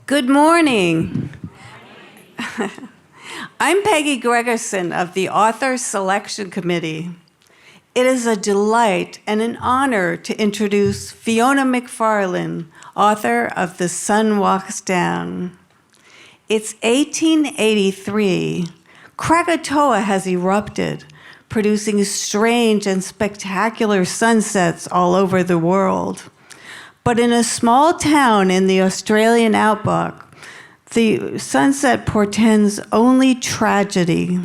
Good morning. I'm Peggy Gregerson of the Author Selection Committee. It is a delight and an honor to introduce Fiona McFarlane, author of The Sun Walks Down. It's 1883. Krakatoa has erupted, producing strange and spectacular sunsets all over the world. But in a small town in the Australian outback, the sunset portends only tragedy.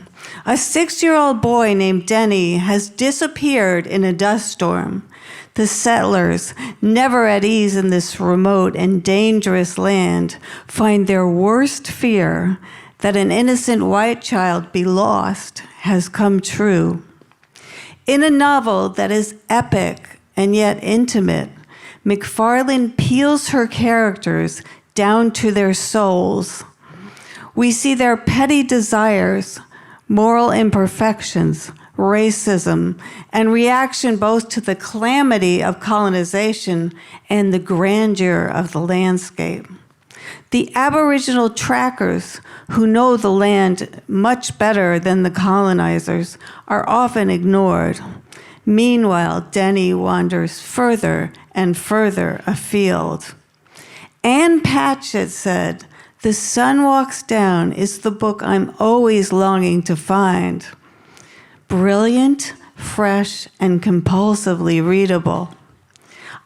A 6-year-old boy named Denny has disappeared in a dust storm. The settlers, never at ease in this remote and dangerous land, find their worst fear that an innocent white child be lost has come true. In a novel that is epic and yet intimate, McFarlane peels her characters down to their souls. We see their petty desires, moral imperfections, racism, and reaction both to the calamity of colonization and the grandeur of the landscape. The Aboriginal trackers, who know the land much better than the colonizers, are often ignored. Meanwhile, Denny wanders further and further afield. Anne Patchett said, "The Sun Walks Down is the book I'm always longing to find." Brilliant, fresh, and compulsively readable.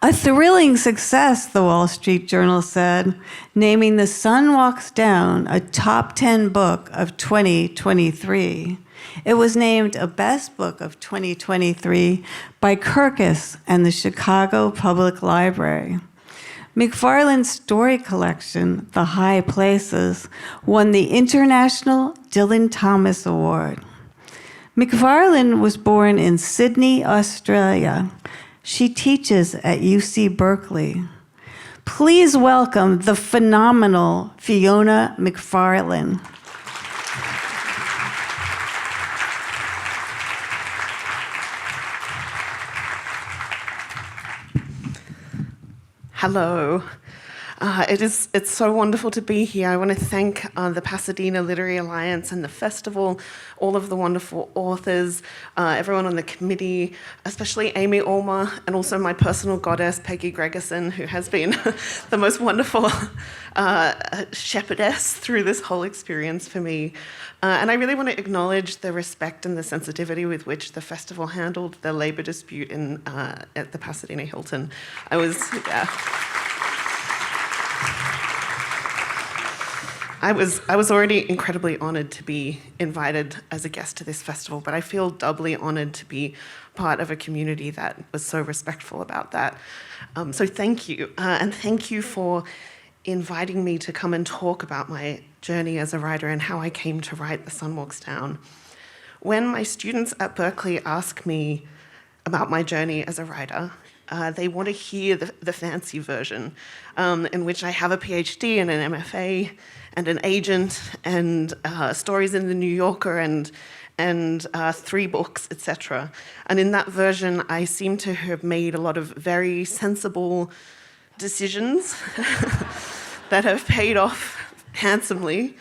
A thrilling success, the Wall Street Journal said, naming The Sun Walks Down a top 10 book of 2023. It was named a Best Book of 2023 by Kirkus and the Chicago Public Library. McFarlane's story collection, The High Places, won the International Dylan Thomas Award. McFarlane was born in Sydney, Australia. She teaches at UC Berkeley. Please welcome the phenomenal Fiona McFarlane. Hello. It's so wonderful to be here. I want to thank the Pasadena Literary Alliance and the festival, all of the wonderful authors, everyone on the committee, especially Amy Ulmer, and also my personal goddess, Peggy Gregerson, who has been the most wonderful shepherdess through this whole experience for me. And I really want to acknowledge the respect and the sensitivity with which the festival handled the labor dispute at the Pasadena Hilton. I was already incredibly honored to be invited as a guest to this festival, but I feel doubly honored to be part of a community that was so respectful about that. So thank you, and thank you for inviting me to come and talk about my journey as a writer and how I came to write The Sun Walks Down. When my students at Berkeley ask me about my journey as a writer, they want to hear the fancy version, in which I have a PhD and an MFA and an agent and stories in the New Yorker and 3 books, etc. And in that version, I seem to have made a lot of very sensible decisions that have paid off handsomely.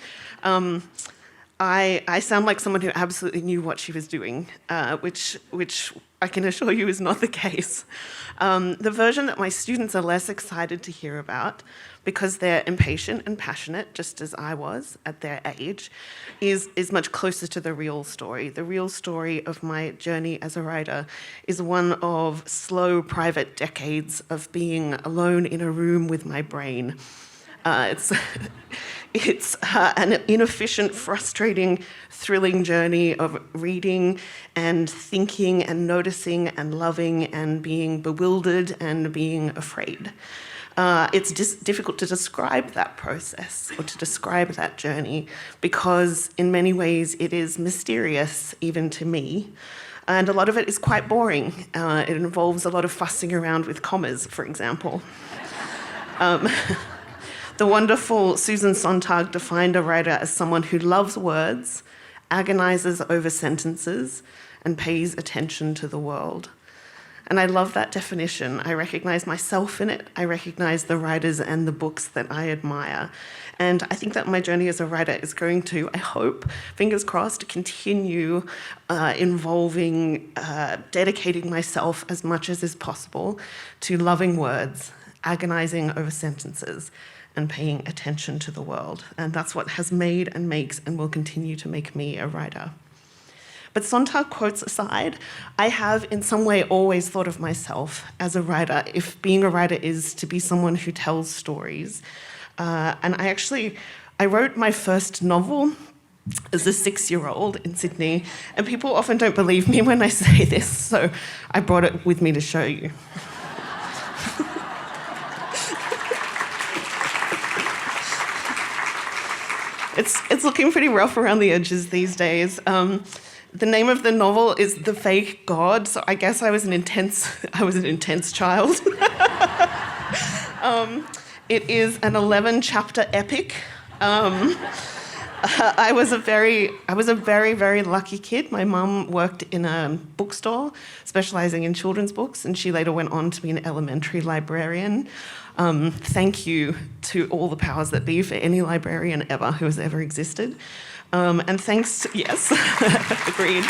I sound like someone who absolutely knew what she was doing, which I can assure you is not the case. The version that my students are less excited to hear about, because they're impatient and passionate, just as I was at their age, is much closer to the real story. The real story of my journey as a writer is one of slow, private decades of being alone in a room with my brain. It's an inefficient, frustrating, thrilling journey of reading and thinking and noticing and loving and being bewildered and being afraid. It's difficult to describe that process or to describe that journey because in many ways it is mysterious even to me. And a lot of it is quite boring. It involves a lot of fussing around with commas, for example. The wonderful Susan Sontag defined a writer as someone who loves words, agonizes over sentences, and pays attention to the world. And I love that definition. I recognize myself in it. I recognize the writers and the books that I admire. And I think that my journey as a writer is going to, I hope, fingers crossed, continue involving, dedicating myself as much as is possible to loving words, agonizing over sentences, and paying attention to the world. And that's what has made and makes and will continue to make me a writer. But Sontag quotes aside, I have in some way always thought of myself as a writer, if being a writer is to be someone who tells stories. And I wrote my first novel as a 6-year-old in Sydney, and people often don't believe me when I say this, so I brought it with me to show you. It's looking pretty rough around the edges these days. The name of the novel is The Fake God, so I guess I was an intense child. It is an 11-chapter epic. I was a very, very lucky kid. My mum worked in a bookstore specializing in children's books, and she later went on to be an elementary librarian. Thank you to all the powers that be for any librarian ever who has ever existed. And thanks to, yes, agreed.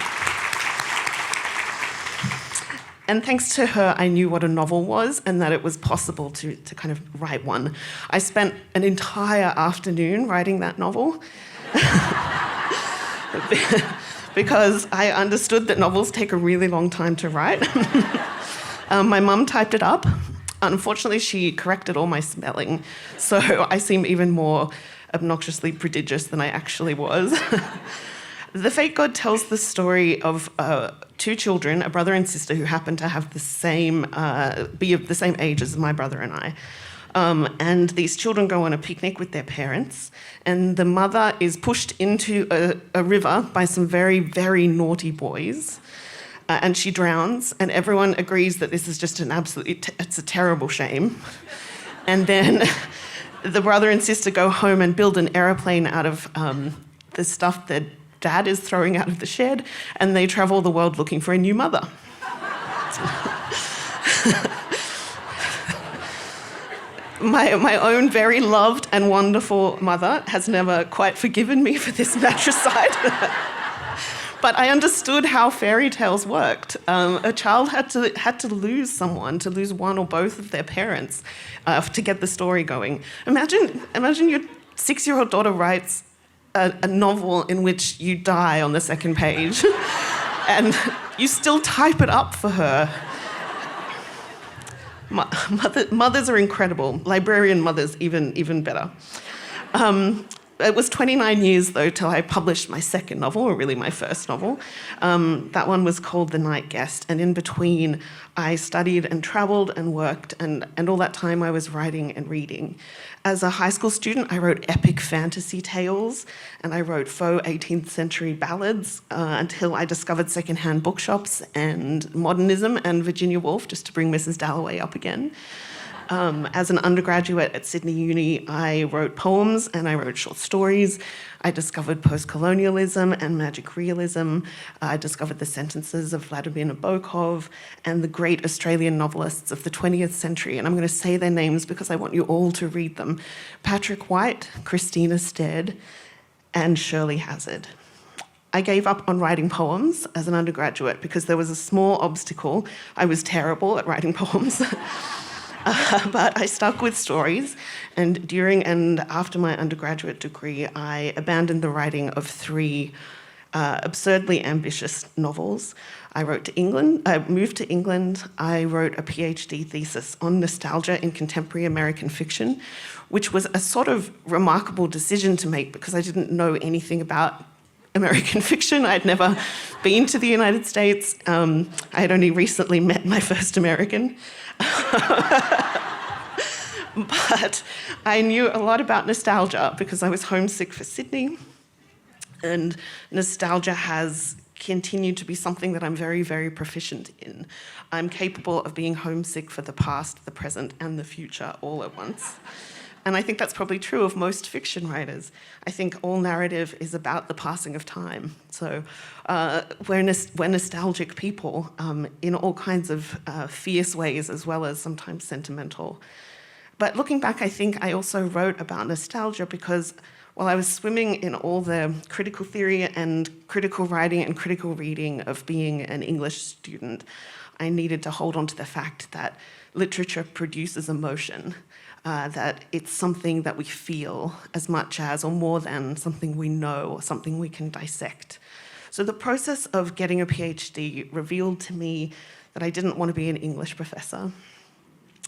And thanks to her, I knew what a novel was and that it was possible to kind of write one. I spent an entire afternoon writing that novel because I understood that novels take a really long time to write. My mum typed it up. Unfortunately, she corrected all my spelling, so I seem even more obnoxiously prodigious than I actually was. The Fake God tells the story of 2 children, a brother and sister, who happen to have the same, be of the same age as my brother and I. And these children go on a picnic with their parents, and the mother is pushed into a river by some very, very naughty boys. And she drowns, and everyone agrees that this is just it's a terrible shame. And then the brother and sister go home and build an aeroplane out of the stuff that Dad is throwing out of the shed, and they travel the world looking for a new mother. My own very loved and wonderful mother has never quite forgiven me for this matricide. But I understood how fairy tales worked. A child had to lose someone, to lose one or both of their parents to get the story going. Imagine your 6-year-old daughter writes a novel in which you die on the second page and you still type it up for her. Mothers are incredible. Librarian mothers, even better. It was 29 years, though, till I published my second novel, or really my first novel. That one was called The Night Guest, and in between, I studied and travelled and worked, and all that time I was writing and reading. As a high school student, I wrote epic fantasy tales, and I wrote faux 18th century ballads until I discovered secondhand bookshops and modernism and Virginia Woolf, just to bring Mrs. Dalloway up again. As an undergraduate at Sydney Uni, I wrote poems and I wrote short stories. I discovered post-colonialism and magic realism. I discovered the sentences of Vladimir Nabokov and the great Australian novelists of the 20th century. And I'm going to say their names because I want you all to read them. Patrick White, Christina Stead, and Shirley Hazard. I gave up on writing poems as an undergraduate because there was a small obstacle. I was terrible at writing poems. But I stuck with stories, and during and after my undergraduate degree, I abandoned the writing of 3 absurdly ambitious novels. I moved to England. I wrote a PhD thesis on nostalgia in contemporary American fiction, which was a sort of remarkable decision to make because I didn't know anything about American fiction. I'd never been to the United States. I had only recently met my first American. But I knew a lot about nostalgia because I was homesick for Sydney, and nostalgia has continued to be something that I'm very, very proficient in. I'm capable of being homesick for the past, the present, and the future all at once. And I think that's probably true of most fiction writers. I think all narrative is about the passing of time. So we're nostalgic people in all kinds of fierce ways, as well as sometimes sentimental. But looking back, I think I also wrote about nostalgia because while I was swimming in all the critical theory and critical writing and critical reading of being an English student, I needed to hold on to the fact that literature produces emotion, that it's something that we feel as much as or more than something we know or something we can dissect. So the process of getting a PhD revealed to me that I didn't want to be an English professor.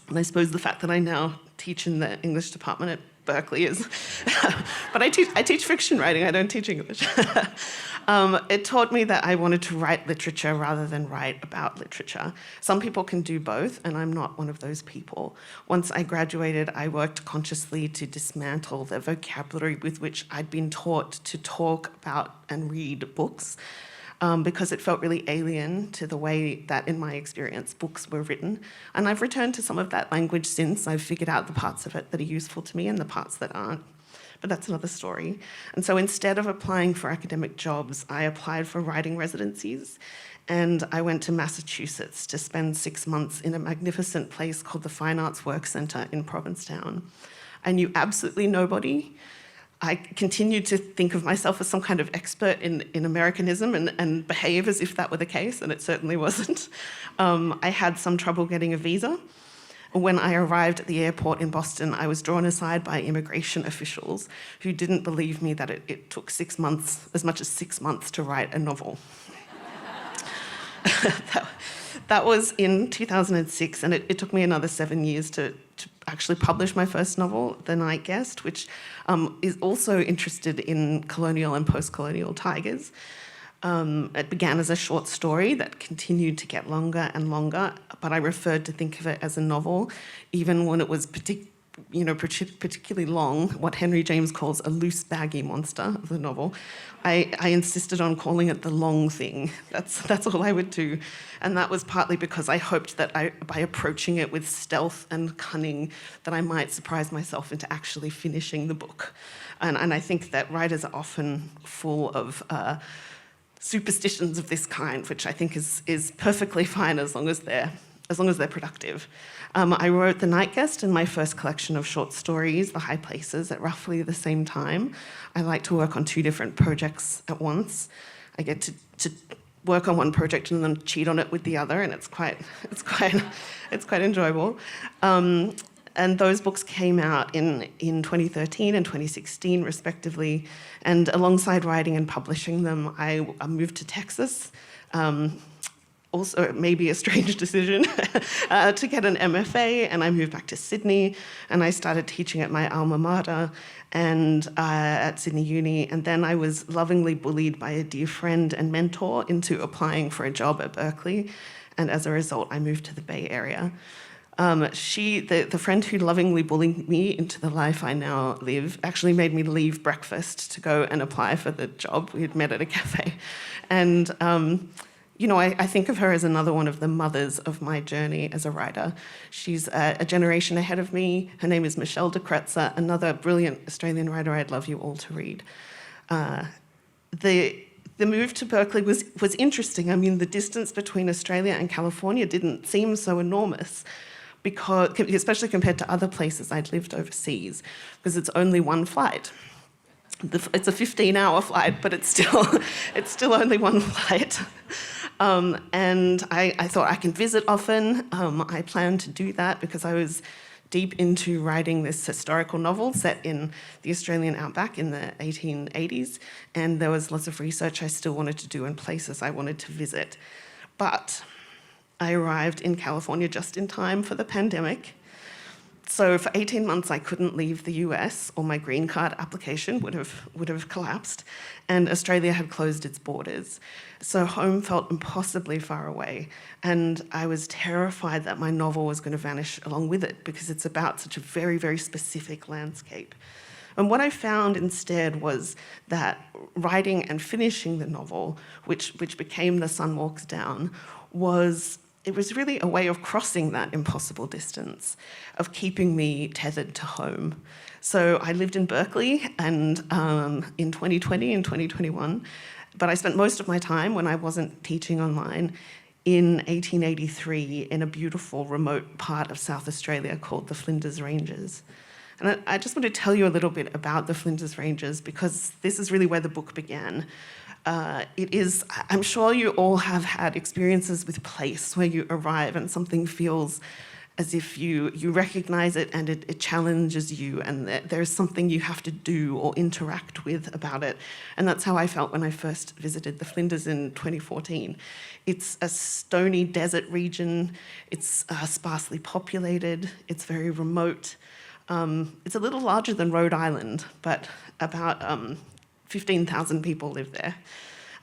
And I suppose the fact that I now teach in the English department at Berkeley is, but I teach fiction writing, I don't teach English. It taught me that I wanted to write literature rather than write about literature. Some people can do both, and I'm not one of those people. Once I graduated, I worked consciously to dismantle the vocabulary with which I'd been taught to talk about and read books. Because it felt really alien to the way that, in my experience, books were written. And I've returned to some of that language since. I've figured out the parts of it that are useful to me and the parts that aren't. But that's another story. And so instead of applying for academic jobs, I applied for writing residencies. And I went to Massachusetts to spend 6 months in a magnificent place called the Fine Arts Work Center in Provincetown. I knew absolutely nobody. I continued to think of myself as some kind of expert in Americanism and behave as if that were the case, and it certainly wasn't. I had some trouble getting a visa. When I arrived at the airport in Boston, I was drawn aside by immigration officials who didn't believe me that it took 6 months, as much as 6 months, to write a novel. That was in 2006, and it took me another 7 years to actually publish my first novel, The Night Guest, which is also interested in colonial and post-colonial tigers. It began as a short story that continued to get longer and longer, but I preferred to think of it as a novel, even when it was particularly long, what Henry James calls a loose, baggy monster of the novel. I insisted on calling it the long thing. That's all I would do. And that was partly because I hoped that by approaching it with stealth and cunning, that I might surprise myself into actually finishing the book. And I think that writers are often full of superstitions of this kind, which I think is perfectly fine as long as they're productive. I wrote The Night Guest and my first collection of short stories, The High Places, at roughly the same time. I like to work on 2 different projects at once. I get to work on one project and then cheat on it with the other, and it's quite enjoyable. And those books came out in 2013 and 2016, respectively. And alongside writing and publishing them, I moved to Texas. Also, it may be a strange decision, to get an MFA, and I moved back to Sydney, and I started teaching at my alma mater and at Sydney Uni, and then I was lovingly bullied by a dear friend and mentor into applying for a job at Berkeley, and as a result, I moved to the Bay Area. The friend who lovingly bullied me into the life I now live actually made me leave breakfast to go and apply for the job. We had met at a cafe, and I think of her as another one of the mothers of my journey as a writer. She's a generation ahead of me. Her name is Michelle de Kretzer, another brilliant Australian writer I'd love you all to read. The move to Berkeley was interesting. I mean, the distance between Australia and California didn't seem so enormous, especially compared to other places I'd lived overseas, because it's only one flight. It's a 15-hour flight, but it's still only one flight. And I thought I can visit often. I planned to do that because I was deep into writing this historical novel set in the Australian outback in the 1880s, and there was lots of research I still wanted to do and places I wanted to visit. But I arrived in California just in time for the pandemic. So for 18 months, I couldn't leave the US, or my green card application would have collapsed, and Australia had closed its borders. So home felt impossibly far away, and I was terrified that my novel was going to vanish along with it, because it's about such a very, very specific landscape. And what I found instead was that writing and finishing the novel, which became The Sun Walks Down, was it was really a way of crossing that impossible distance, of keeping me tethered to home. So I lived in Berkeley and in 2020 and 2021, but I spent most of my time when I wasn't teaching online in 1883 in a beautiful remote part of South Australia called the Flinders Ranges. And I just want to tell you a little bit about the Flinders Ranges because this is really where the book began. I'm sure you all have had experiences with place where you arrive and something feels as if you recognize it and it challenges you and there's something you have to do or interact with about it. And that's how I felt when I first visited the Flinders in 2014. It's a stony desert region, it's sparsely populated, it's very remote. It's a little larger than Rhode Island, but about 15,000 people live there.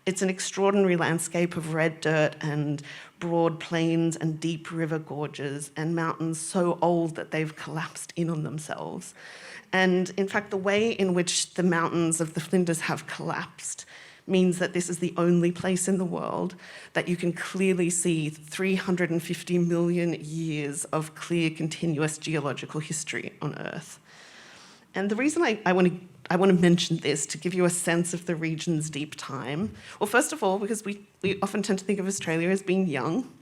It's an extraordinary landscape of red dirt and broad plains and deep river gorges and mountains so old that they've collapsed in on themselves. And in fact, the way in which the mountains of the Flinders have collapsed means that this is the only place in the world that you can clearly see 350 million years of clear, continuous geological history on Earth. And the reason I want to mention this, to give you a sense of the region's deep time, well, first of all, because we often tend to think of Australia as being young,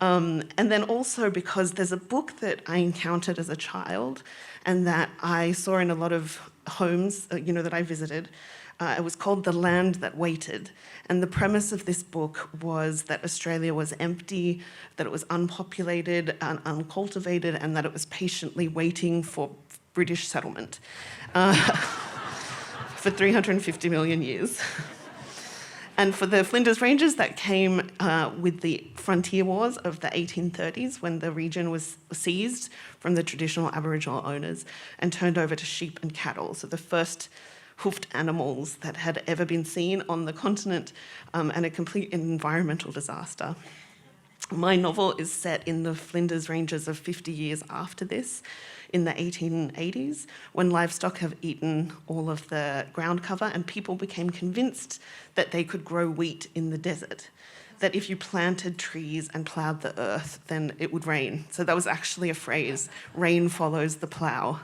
and then also because there's a book that I encountered as a child and that I saw in a lot of homes, that I visited. It was called The Land That Waited. And the premise of this book was that Australia was empty, that it was unpopulated and uncultivated, and that it was patiently waiting for British settlement for 350 million years. And for the Flinders Ranges, that came with the frontier wars of the 1830s, when the region was seized from the traditional Aboriginal owners and turned over to sheep and cattle. So the first hoofed animals that had ever been seen on the continent, and a complete environmental disaster. My novel is set in the Flinders Ranges of 50 years after this, in the 1880s, when livestock have eaten all of the ground cover and people became convinced that they could grow wheat in the desert, that if you planted trees and ploughed the earth, then it would rain. So that was actually a phrase, rain follows the plough.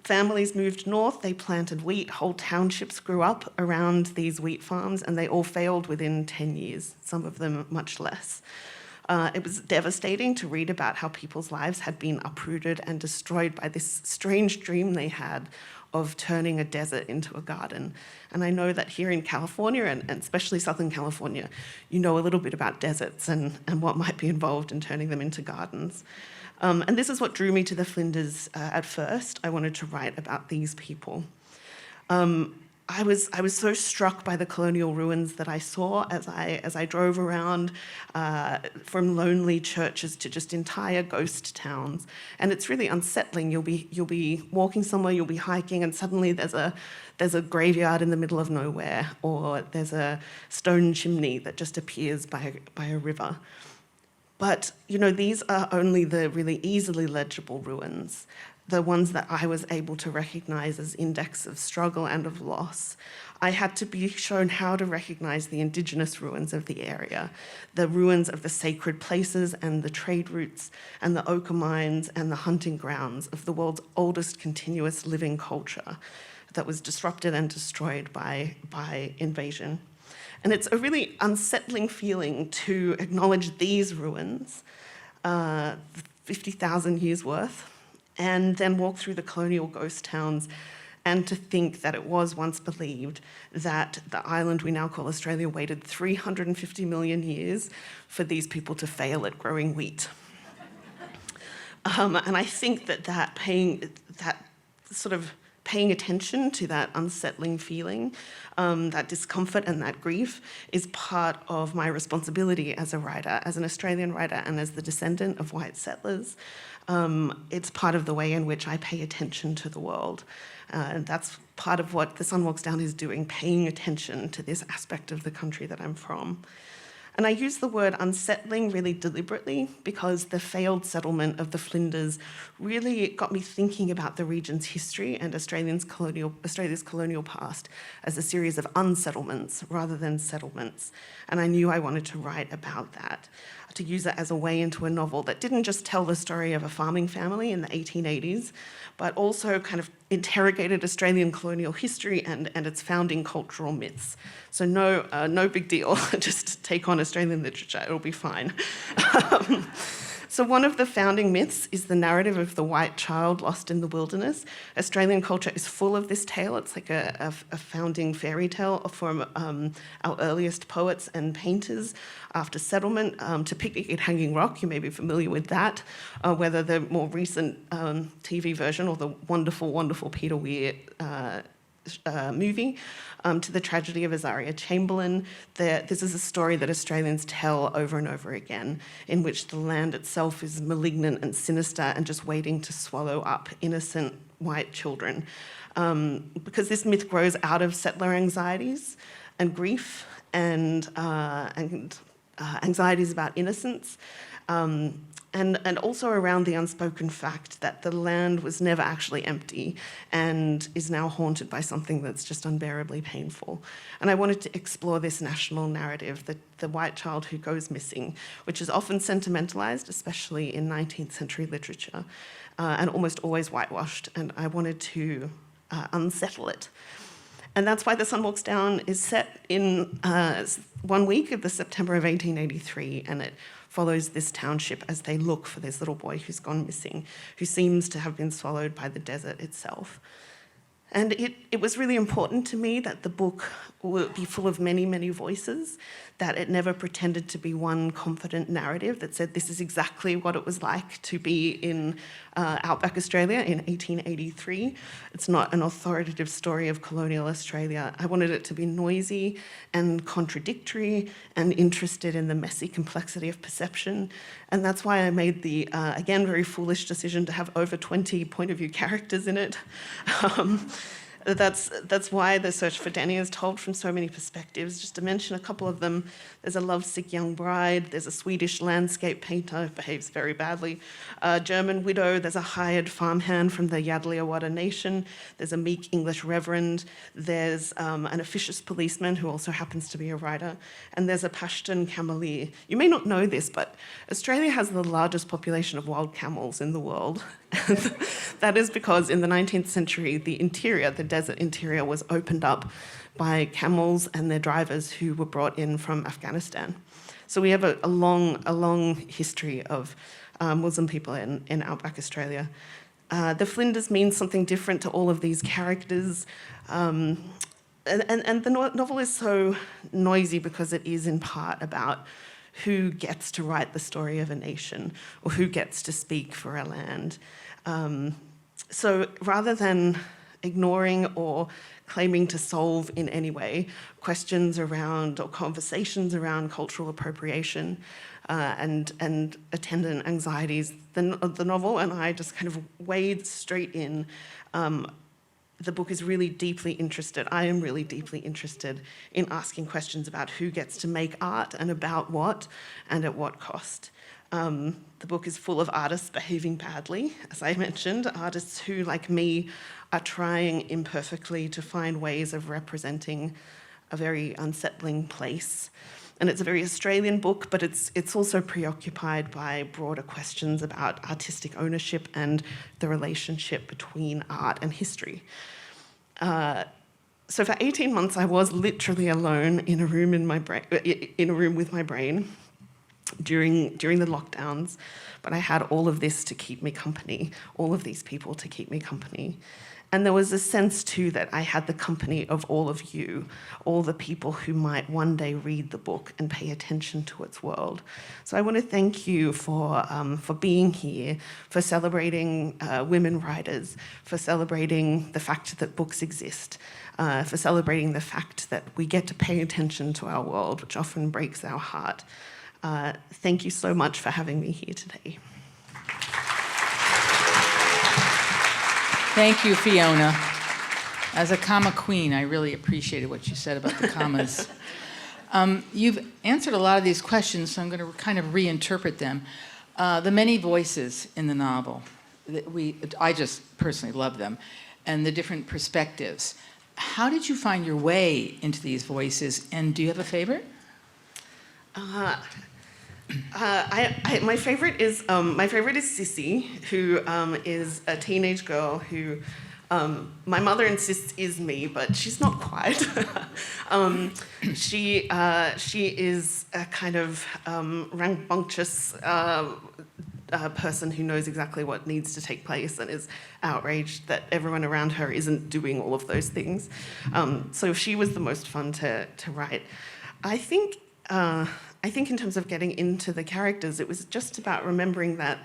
Families moved north, they planted wheat, whole townships grew up around these wheat farms, and they all failed within 10 years, some of them much less. It was devastating to read about how people's lives had been uprooted and destroyed by this strange dream they had of turning a desert into a garden. And I know that here in California, and especially Southern California, you know a little bit about deserts and what might be involved in turning them into gardens. And this is what drew me to the Flinders at first. I wanted to write about these people. I was so struck by the colonial ruins that I saw as I drove around, from lonely churches to just entire ghost towns, and it's really unsettling. You'll be walking somewhere, you'll be hiking, and suddenly there's a graveyard in the middle of nowhere, or there's a stone chimney that just appears by a river. But these are only the really easily legible ruins, the ones that I was able to recognise as index of struggle and of loss. I had to be shown how to recognise the indigenous ruins of the area, the ruins of the sacred places and the trade routes and the ochre mines and the hunting grounds of the world's oldest continuous living culture that was disrupted and destroyed by invasion. And it's a really unsettling feeling to acknowledge these ruins, 50,000 years worth, and then walk through the colonial ghost towns and to think that it was once believed that the island we now call Australia waited 350 million years for these people to fail at growing wheat. And I think that paying attention to that unsettling feeling, that discomfort and that grief is part of my responsibility as a writer, as an Australian writer and as the descendant of white settlers. It's part of the way in which I pay attention to the world. And that's part of what The Sun Walks Down is doing, paying attention to this aspect of the country that I'm from. And I use the word unsettling really deliberately because the failed settlement of the Flinders really got me thinking about the region's history and Australia's colonial past as a series of unsettlements rather than settlements. And I knew I wanted to write about that, to use it as a way into a novel that didn't just tell the story of a farming family in the 1880s, but also kind of interrogated Australian colonial history and its founding cultural myths. So no big deal, just take on Australian literature, it'll be fine. So one of the founding myths is the narrative of the white child lost in the wilderness. Australian culture is full of this tale. It's like a founding fairy tale from our earliest poets and painters after settlement to Picnic at Hanging Rock. You may be familiar with that, whether the more recent TV version or the wonderful, wonderful Peter Weir movie, to the tragedy of Azaria Chamberlain. This is a story that Australians tell over and over again, in which the land itself is malignant and sinister and just waiting to swallow up innocent white children. Because this myth grows out of settler anxieties and grief and anxieties about innocence. And also around the unspoken fact that the land was never actually empty and is now haunted by something that's just unbearably painful. And I wanted to explore this national narrative, the white child who goes missing, which is often sentimentalized, especially in 19th century literature, and almost always whitewashed. And I wanted to unsettle it. And that's why The Sun Walks Down is set in 1 week of the September of 1883, and it follows this township as they look for this little boy who's gone missing, who seems to have been swallowed by the desert itself. And it was really important to me that the book would be full of many, many voices, that it never pretended to be one confident narrative that said this is exactly what it was like to be in outback Australia in 1883. It's not an authoritative story of colonial Australia. I wanted it to be noisy and contradictory and interested in the messy complexity of perception. And that's why I made the, again, very foolish decision to have over 20 point of view characters in it. That's why The Search for Danny is told from so many perspectives. Just to mention a couple of them, there's a lovesick young bride, there's a Swedish landscape painter who behaves very badly, a German widow, there's a hired farmhand from the Yadliawada Nation, there's a meek English reverend, there's an officious policeman who also happens to be a writer, and there's a Pashtun cameleer. You may not know this, but Australia has the largest population of wild camels in the world. That is because in the 19th century, the interior, the desert interior, was opened up by camels and their drivers who were brought in from Afghanistan. So we have a long history of Muslim people in outback Australia. The Flinders means something different to all of these characters. And the novel is so noisy because it is in part about who gets to write the story of a nation or who gets to speak for a land. So rather than ignoring or claiming to solve in any way questions around or conversations around cultural appropriation and attendant anxieties, the novel and I just kind of wade straight in. The book is really deeply interested, I am really deeply interested in asking questions about who gets to make art and about what and at what cost. The book is full of artists behaving badly, as I mentioned, artists who, like me, are trying imperfectly to find ways of representing a very unsettling place. And it's a very Australian book, but it's also preoccupied by broader questions about artistic ownership and the relationship between art and history. So for 18 months, I was literally alone in a room with my brain during the lockdowns, but I had all of this to keep me company, all of these people to keep me company. And there was a sense, too, that I had the company of all of you, all the people who might one day read the book and pay attention to its world. So I want to thank you for being here, for celebrating women writers, for celebrating the fact that books exist, for celebrating the fact that we get to pay attention to our world, which often breaks our heart. Thank you so much for having me here today. Thank you, Fiona. As a comma queen, I really appreciated what you said about the commas. You've answered a lot of these questions, so I'm going to kind of reinterpret them. The many voices in the novel, I just personally love them, and the different perspectives. How did you find your way into these voices, and do you have a favorite? My favorite is Sissy, who is a teenage girl who my mother insists is me, but she's not quite. She is a kind of rambunctious person who knows exactly what needs to take place and is outraged that everyone around her isn't doing all of those things. So she was the most fun to write. I think in terms of getting into the characters, it was just about remembering that,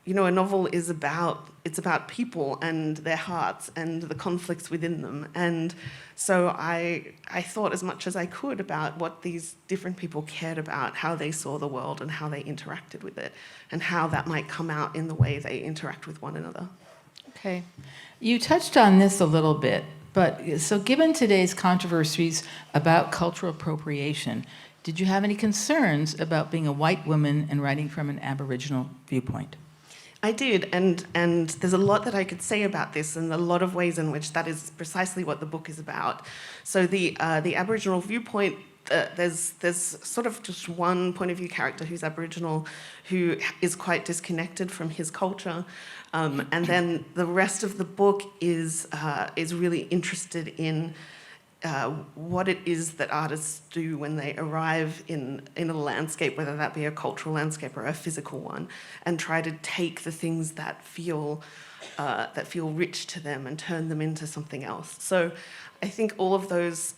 you know, a novel is about people and their hearts and the conflicts within them. And so I thought as much as I could about what these different people cared about, how they saw the world and how they interacted with it, and how that might come out in the way they interact with one another. Okay. You touched on this a little bit, but so given today's controversies about cultural appropriation, did you have any concerns about being a white woman and writing from an Aboriginal viewpoint? I did, and there's a lot that I could say about this, and a lot of ways in which that is precisely what the book is about. So the Aboriginal viewpoint, there's sort of just one point of view character who's Aboriginal, who is quite disconnected from his culture, and then the rest of the book is really interested in what it is that artists do when they arrive in a landscape, whether that be a cultural landscape or a physical one, and try to take the things that feel rich to them and turn them into something else. So I think all of those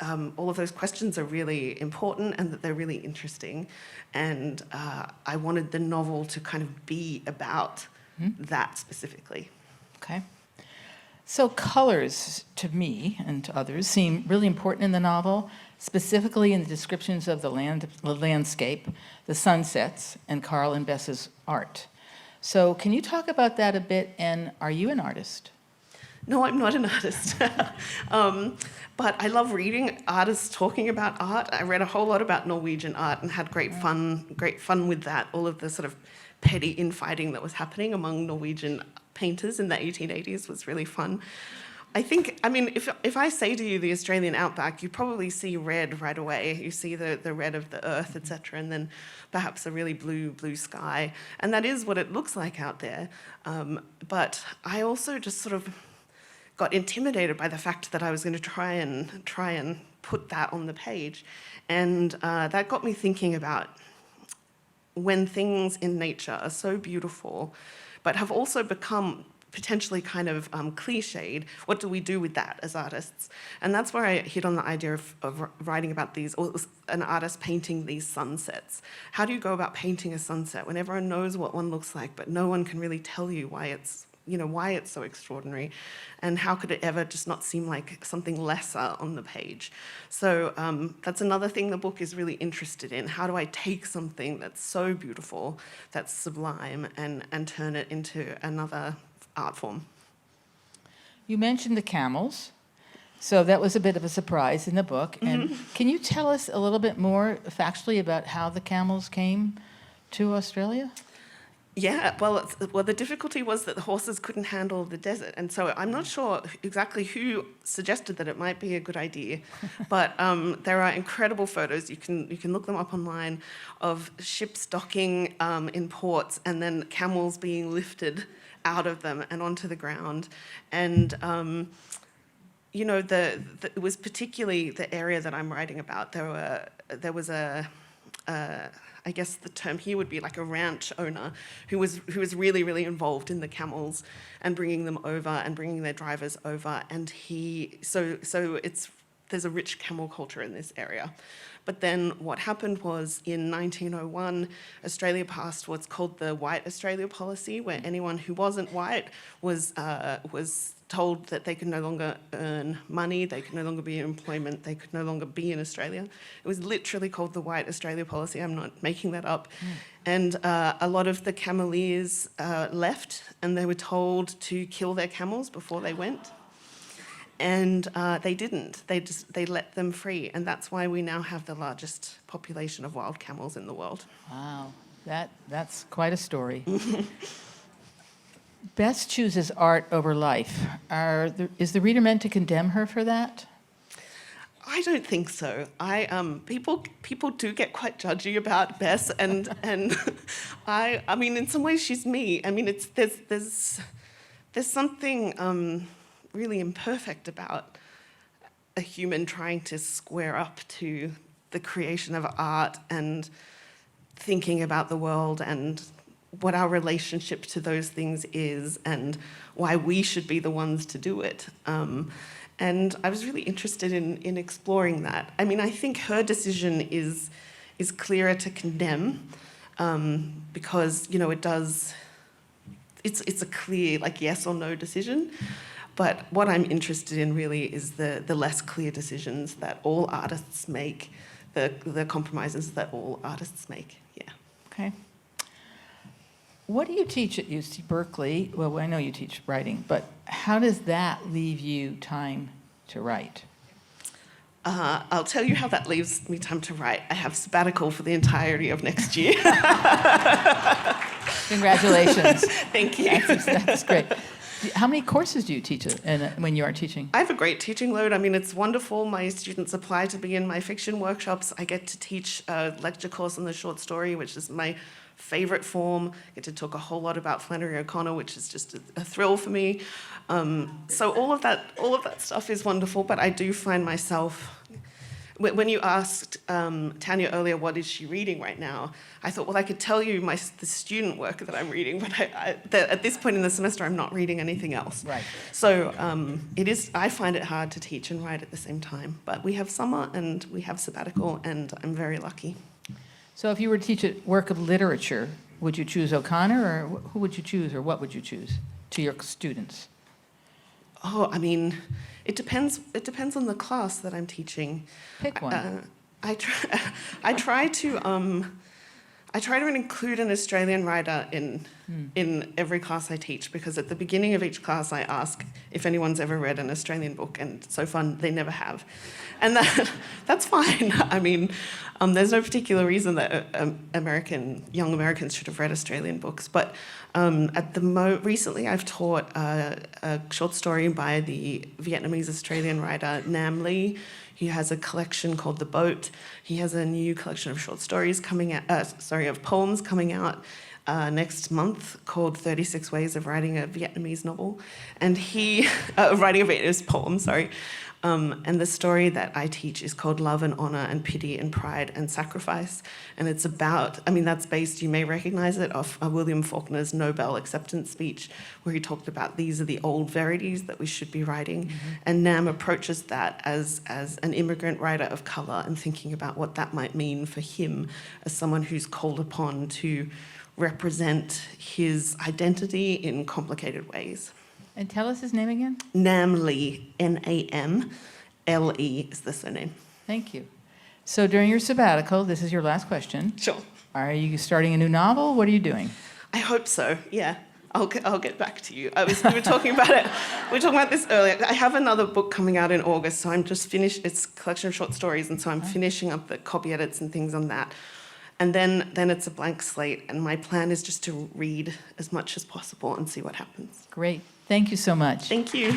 questions are really important and that they're really interesting. And I wanted the novel to kind of be about that specifically. Okay. So colors, to me and to others, seem really important in the novel, specifically in the descriptions of the landscape, the sunsets, and Carl and Bess's art. So can you talk about that a bit, and are you an artist? No, I'm not an artist. But I love reading artists talking about art. I read a whole lot about Norwegian art and had great fun with that, all of the sort of petty infighting that was happening among Norwegian painters in the 1880s was really fun. I mean, if I say to you the Australian outback, you probably see red right away. You see the red of the earth, etc., and then perhaps a really blue sky. And that is what it looks like out there. But I also just sort of got intimidated by the fact that I was going to try and put that on the page. And that got me thinking about when things in nature are so beautiful, but have also become potentially kind of cliched, what do we do with that as artists? And that's where I hit on the idea of writing about these, or an artist painting these sunsets. How do you go about painting a sunset when everyone knows what one looks like, but no one can really tell you why it's so extraordinary, and how could it ever just not seem like something lesser on the page? So that's another thing the book is really interested in. How do I take something that's so beautiful, that's sublime, and turn it into another art form? You mentioned the camels, so that was a bit of a surprise in the book. And can you tell us a little bit more factually about how the camels came to Australia? Yeah, well, the difficulty was that the horses couldn't handle the desert, and so I'm not sure exactly who suggested that it might be a good idea, but there are incredible photos. You can look them up online of ships docking in ports, and then camels being lifted out of them and onto the ground, and it was particularly the area that I'm writing about. There was a I guess the term here would be like a ranch owner who was really, really involved in the camels and bringing them over and bringing their drivers over. And there's a rich camel culture in this area. But then what happened was in 1901, Australia passed what's called the White Australia policy, where anyone who wasn't white was told that they could no longer earn money, they could no longer be in employment, they could no longer be in Australia. It was literally called the White Australia policy. I'm not making that up. And a lot of the cameleers left, and they were told to kill their camels before they went. And they didn't. They let them free, and that's why we now have the largest population of wild camels in the world. Wow, that's quite a story. Bess chooses art over life. Is the reader meant to condemn her for that? I don't think so. People do get quite judgy about Bess, and I mean, in some ways, she's me. I mean, there's something really imperfect about a human trying to square up to the creation of art and thinking about the world and what our relationship to those things is and why we should be the ones to do it. And I was really interested in exploring that. I mean, I think her decision is clearer to condemn because, you know, it's a clear, like, yes or no decision. But what I'm interested in really is the less clear decisions that all artists make, the compromises that all artists make, yeah. Okay. What do you teach at UC Berkeley? Well, I know you teach writing, but how does that leave you time to write? I'll tell you how that leaves me time to write. I have sabbatical for the entirety of next year. Congratulations. Thank you. That's great. How many courses do you teach when you are teaching? I have a great teaching load. I mean, it's wonderful. My students apply to be in my fiction workshops. I get to teach a lecture course on the short story, which is my favorite form. I get to talk a whole lot about Flannery O'Connor, which is just a thrill for me. So all of that stuff is wonderful, but I do find myself, when you asked Tanya earlier, what is she reading right now? I thought, well, I could tell you the student work that I'm reading, but at this point in the semester, I'm not reading anything else. Right. So I find it hard to teach and write at the same time. But we have summer and we have sabbatical, and I'm very lucky. So if you were to teach a work of literature, would you choose O'Connor, or who would you choose, or what would you choose to your students? Oh, I mean, it depends. It depends on the class that I'm teaching. Pick one. I try to include an Australian writer in every class I teach, because at the beginning of each class I ask if anyone's ever read an Australian book, and so far they never have, and that's fine. I mean, there's no particular reason that young Americans should have read Australian books, but recently I've taught a short story by the Vietnamese Australian writer Nam Le. He has a collection called The Boat. He has a new collection of short stories of poems coming out next month called 36 Ways of Writing a Vietnamese Novel. And writing a Vietnamese poem, sorry. And the story that I teach is called Love and Honor and Pity and Pride and Sacrifice. And it's about, I mean, that's based, you may recognize it, off William Faulkner's Nobel acceptance speech, where he talked about these are the old verities that we should be writing. Mm-hmm. And Nam approaches that as an immigrant writer of color and thinking about what that might mean for him as someone who's called upon to represent his identity in complicated ways. And tell us his name again. Nam Le, Namle is the surname. Thank you. So during your sabbatical, this is your last question. Sure. Are you starting a new novel? What are you doing? I hope so, yeah. I'll get back to you. We were talking about it. We were talking about this earlier. I have another book coming out in August, so I'm just finished. It's a collection of short stories, and so I'm finishing up the copy edits and things on that. And then it's a blank slate, and my plan is just to read as much as possible and see what happens. Great. Thank you so much. Thank you.